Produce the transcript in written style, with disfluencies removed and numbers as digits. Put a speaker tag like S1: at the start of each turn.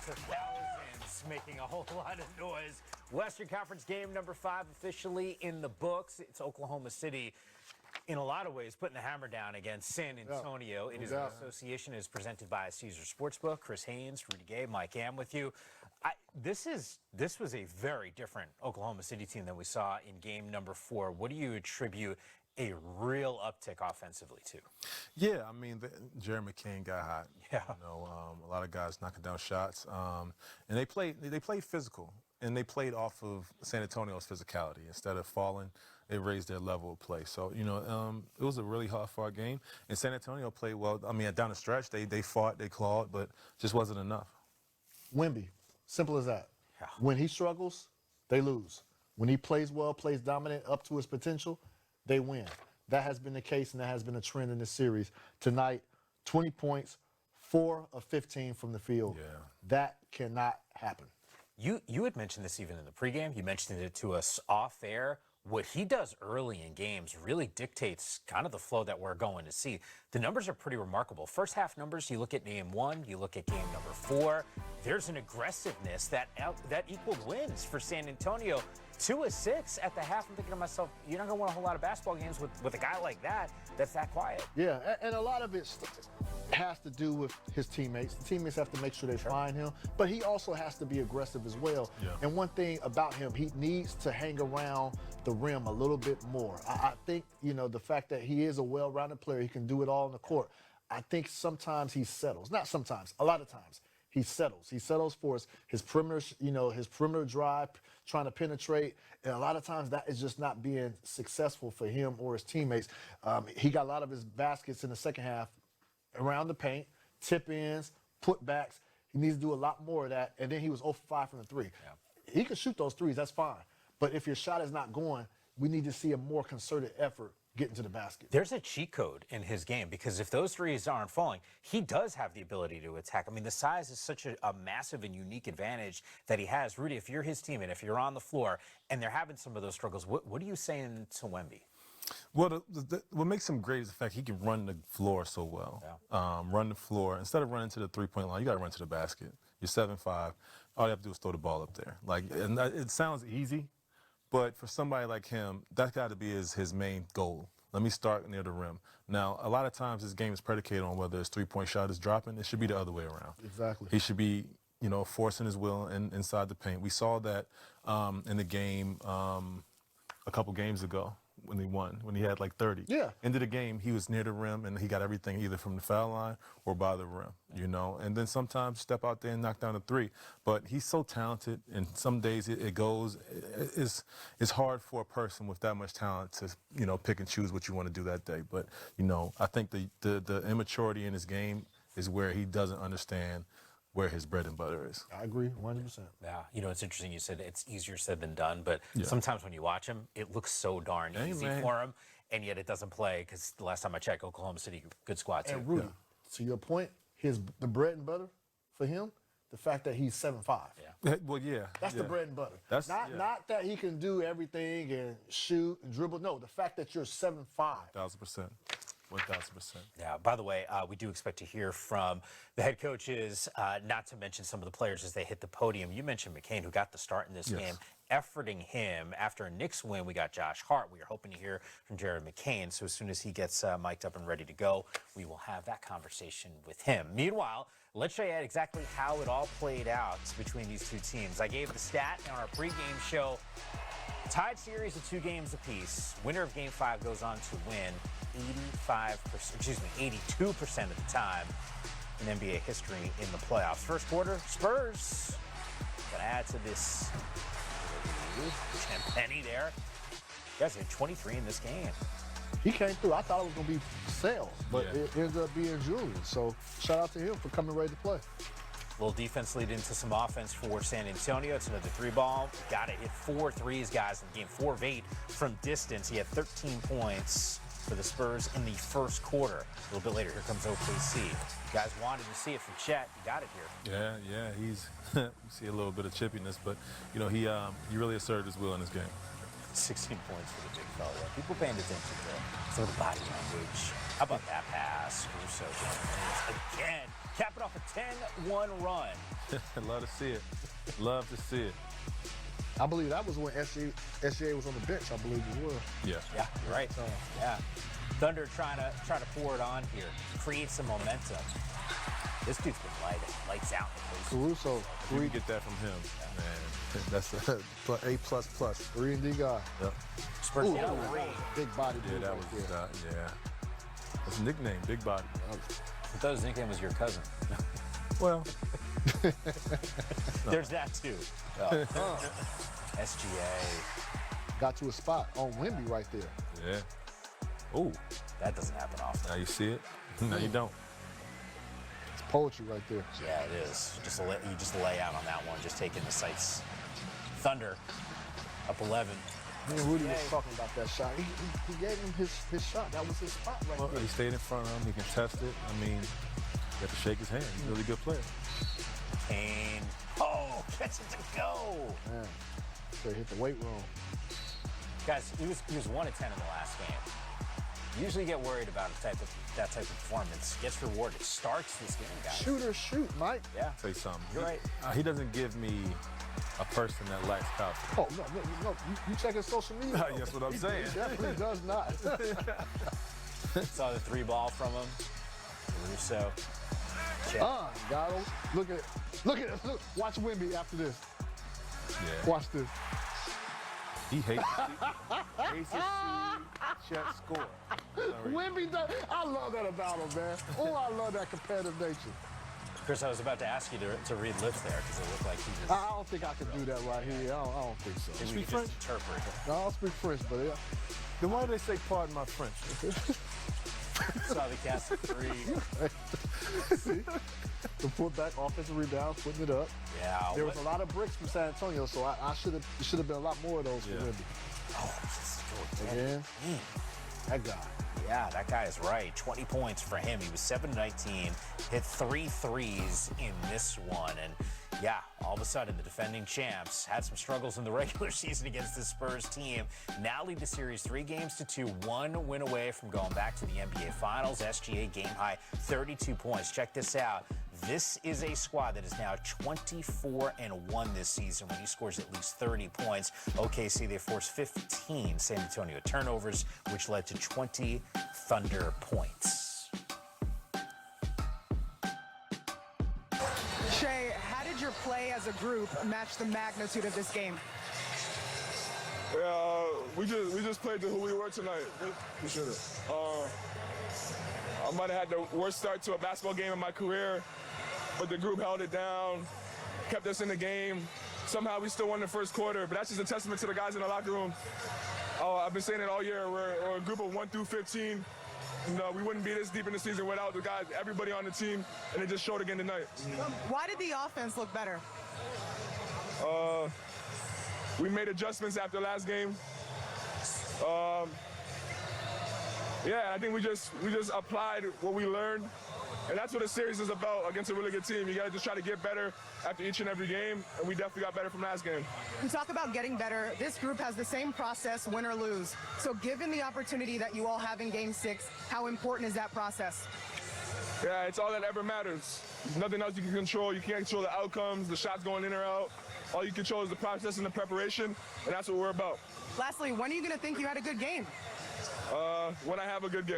S1: to thousands, making a whole lot of noise. Western Conference game number 5 officially in the books. It's Oklahoma City, in a lot of ways, putting the hammer down against San Antonio. It is an association. It is presented by Caesar Sportsbook. Chris Haynes, Rudy Gay, Mike Am with you. This was a very different Oklahoma City team than we saw in game number 4. What do you attribute a real uptick offensively to?
S2: Yeah, I mean, Jerry McCain got hot.
S1: Yeah.
S2: You know, a lot of guys knocking down shots, and they played physical, and they played off of San Antonio's physicality. Instead of falling, they raised their level of play. So, you know, it was a really hard-fought game, and San Antonio played well. I mean, down the stretch, they fought, they clawed, but just wasn't enough.
S3: Wemby, simple as that.
S1: Yeah.
S3: When he struggles, they lose. When he plays well, plays dominant up to his potential, they win. That has been the case, and that has been a trend in this series. Tonight, 20 points, 4 of 15 from the field.
S2: Yeah.
S3: That cannot happen.
S1: You had mentioned this even in the pregame. You mentioned it to us off air. What he does early in games really dictates kind of the flow that we're going to see. The numbers are pretty remarkable. First half numbers, you look at game 1, you look at game number 4. There's an aggressiveness that equaled wins for San Antonio. 2 of 6 at the half. I'm thinking to myself, you're not going to win a whole lot of basketball games with a guy like that's that quiet.
S3: Yeah, and a lot of it has to do with his teammates. The teammates have to make sure they find him, but he also has to be aggressive as well.
S2: Yeah.
S3: And one thing about him, he needs to hang around the rim a little bit more. I think, you know, the fact that he is a well-rounded player, he can do it all on the court. I think sometimes he settles. Not sometimes, a lot of times. He settles. He settles for his perimeter, you know, his perimeter drive, trying to penetrate. And a lot of times that is just not being successful for him or his teammates. He got a lot of his baskets in the second half around the paint, tip-ins, putbacks. He needs to do a lot more of that. And then he was 0 for 5 from the 3. Yeah. He can shoot those threes, that's fine. But if your shot is not going, we need to see a more concerted effort getting to the basket.
S1: There's a cheat code in his game, because if those threes aren't falling, he does have the ability to attack. I mean, the size is such a massive and unique advantage that he has. Rudy, if you're his team and if you're on the floor and they're having some of those struggles, what are you saying to Wemby?
S2: Well, what makes him great is the fact he can run the floor so well. Yeah. Run the floor. Instead of running to the three-point line, you got to run to the basket. You're 7'5". All you have to do is throw the ball up there. Like, and it sounds easy, but for somebody like him, that's got to be his main goal. Let me start near the rim. Now, a lot of times this game is predicated on whether his three-point shot is dropping. It should be the other way around.
S3: Exactly.
S2: He should be, you know, forcing his will inside the paint. We saw that in the game a couple games ago when he won, when he had like 30.
S3: Yeah.
S2: End of the game, he was near the rim, and he got everything either from the foul line or by the rim, you know. And then sometimes step out there and knock down a 3. But he's so talented, and some days it goes. It's hard for a person with that much talent to, you know, pick and choose what you want to do that day. But, you know, I think the immaturity in his game is where he doesn't understand where his bread and butter is.
S3: I agree, 100%.
S1: Yeah, you know, it's interesting. You said it's easier said than done, but sometimes when you watch him, it looks so darn easy for him, and yet it doesn't play, because the last time I checked, Oklahoma City, good squad too.
S3: And Rudy, to your point, the bread and butter for him, the fact that he's 7'5".
S2: Yeah. Well, yeah.
S3: That's the bread and butter.
S2: That's,
S3: not that he can do everything and shoot and dribble. No, the fact that you're 7'5".
S2: 1,000%. 1,000%.
S1: Yeah, by the way, we do expect to hear from the head coaches, not to mention some of the players as they hit the podium. You mentioned McCain, who got the start in this game. Efforting him after a Knicks win, we got Josh Hart. We are hoping to hear from Jared McCain. So as soon as he gets mic'd up and ready to go, we will have that conversation with him. Meanwhile, let's show you exactly how it all played out between these two teams. I gave the stat on our pregame show. Tied series of 2 games apiece. Winner of Game 5 goes on to win 82% of the time in NBA history in the playoffs. First quarter, Spurs gonna add to this. Penny there. You guys had 23 in this game.
S3: He came through. I thought it was going to be Sales, but it ended up being Julius. So shout out to him for coming ready to play.
S1: A little defense lead into some offense for San Antonio. It's another 3-ball. Got to hit 4 threes, guys, in the game. 4 of 8 from distance. He had 13 points for the Spurs in the first quarter. A little bit later, here comes OKC. You guys wanted to see it from Chet. You got it here.
S2: Yeah, he's you see a little bit of chippiness, but you know he really asserted his will in this game.
S1: 16 points for the big fella. People paying attention to some of the body language. How about that pass? Russo again, capping off a 10-1 run.
S2: Love to see it. Love to see it.
S3: I believe that was when SGA was on the bench, I believe as well.
S2: Yeah.
S1: Yeah, you're right. Yeah. Thunder trying to pour it on here, create some momentum. This dude's been lights out.
S3: Caruso,
S2: You can get that from him, man. That's a A++.
S3: 3-and-D guy.
S2: Yep.
S1: Spurs
S3: Ooh,
S1: down
S3: that was
S1: three.
S3: big body
S2: Yeah,
S3: dude
S2: that
S3: right
S2: was
S3: there.
S2: yeah. That's a nickname, Big Body.
S1: I thought his nickname was your cousin.
S2: Well,
S1: There's that too. SGA.
S3: Got to a spot on Wemby right there.
S2: yeah. Oh,
S1: That doesn't happen often.
S2: now you see it. No, you don't.
S3: It's poetry right there.
S1: Yeah, it is. You just lay out on that one, just taking the sights. Thunder up 11.
S3: Me and Rudy was talking about that shot. He gave him his shot. That was his spot right
S2: Well,
S3: there.
S2: he stayed in front of him. He can test it. I mean, you have to shake his hand. He's a really good player.
S1: Kane. Oh, gets it to go.
S3: Man, so he hit the weight room.
S1: Guys, he was 1 of 10 in the last game. Usually get worried about that type of performance. Gets rewarded. Starts this game, guys.
S3: Shooter, shoot, Mike.
S1: Yeah.
S2: Say something.
S1: You're right.
S2: He doesn't give me a person that lacks confidence.
S3: Oh, no. You check his social media.
S2: That's what I'm saying.
S3: He definitely does not.
S1: Saw the 3-ball from him. Russo. Check.
S3: Got him. Look at it. Look. Watch Wemby after this.
S2: Yeah.
S3: Watch this.
S2: He hates to see Chet score.
S3: Wemby does. I love that about him, man. Oh, I love that competitive nature.
S1: Chris, I was about to ask you to read lips there because it looked like he just.
S3: I don't think I can do that right here. I don't think so.
S1: we could just interpret.
S3: No, I don't speak French, but yeah.
S2: Then why do they say pardon my French?
S1: Saw the cast of 3.
S3: See? The putback, offensive rebound, putting it up.
S1: Yeah.
S3: There was a lot of bricks from San Antonio, so I should have been a lot more of those for
S2: Yeah.
S3: Wemby.
S1: Oh, just go
S3: Again, that guy.
S1: Yeah, that guy is right. 20 points for him. He was 7-19, hit 3 threes in this one. And yeah, all of a sudden, the defending champs had some struggles in the regular season against this Spurs team. Now lead the series 3-2, 1 win away from going back to the NBA Finals. SGA game high 32 points. Check this out. This is a squad that is now 24-1 this season when he scores at least 30 points. OKC, they forced 15 San Antonio turnovers, which led to 20 Thunder points.
S4: Shea, how did your play as a group match the magnitude of this game?
S5: We just played to who we were tonight. We should have. I might have had the worst start to a basketball game in my career, but the group held it down, kept us in the game. Somehow we still won the first quarter, but that's just a testament to the guys in the locker room. I've been saying it all year. We're a group of 1 through 15. We wouldn't be this deep in the season without the guys, everybody on the team, and it just showed again tonight.
S4: Why did the offense look better?
S5: We made adjustments after last game. I think we just applied what we learned, and that's what a series is about against a really good team. You got to just try to get better after each and every game, and we definitely got better from last game.
S4: You talk about getting better. This group has the same process, win or lose. So given the opportunity that you all have in Game 6, how important is that process?
S5: Yeah, it's all that ever matters. There's nothing else you can control. You can't control the outcomes, the shots going in or out. All you control is the process and the preparation, and that's what we're about.
S4: Lastly, when are you going to think you had a good game?
S5: When I have a good game.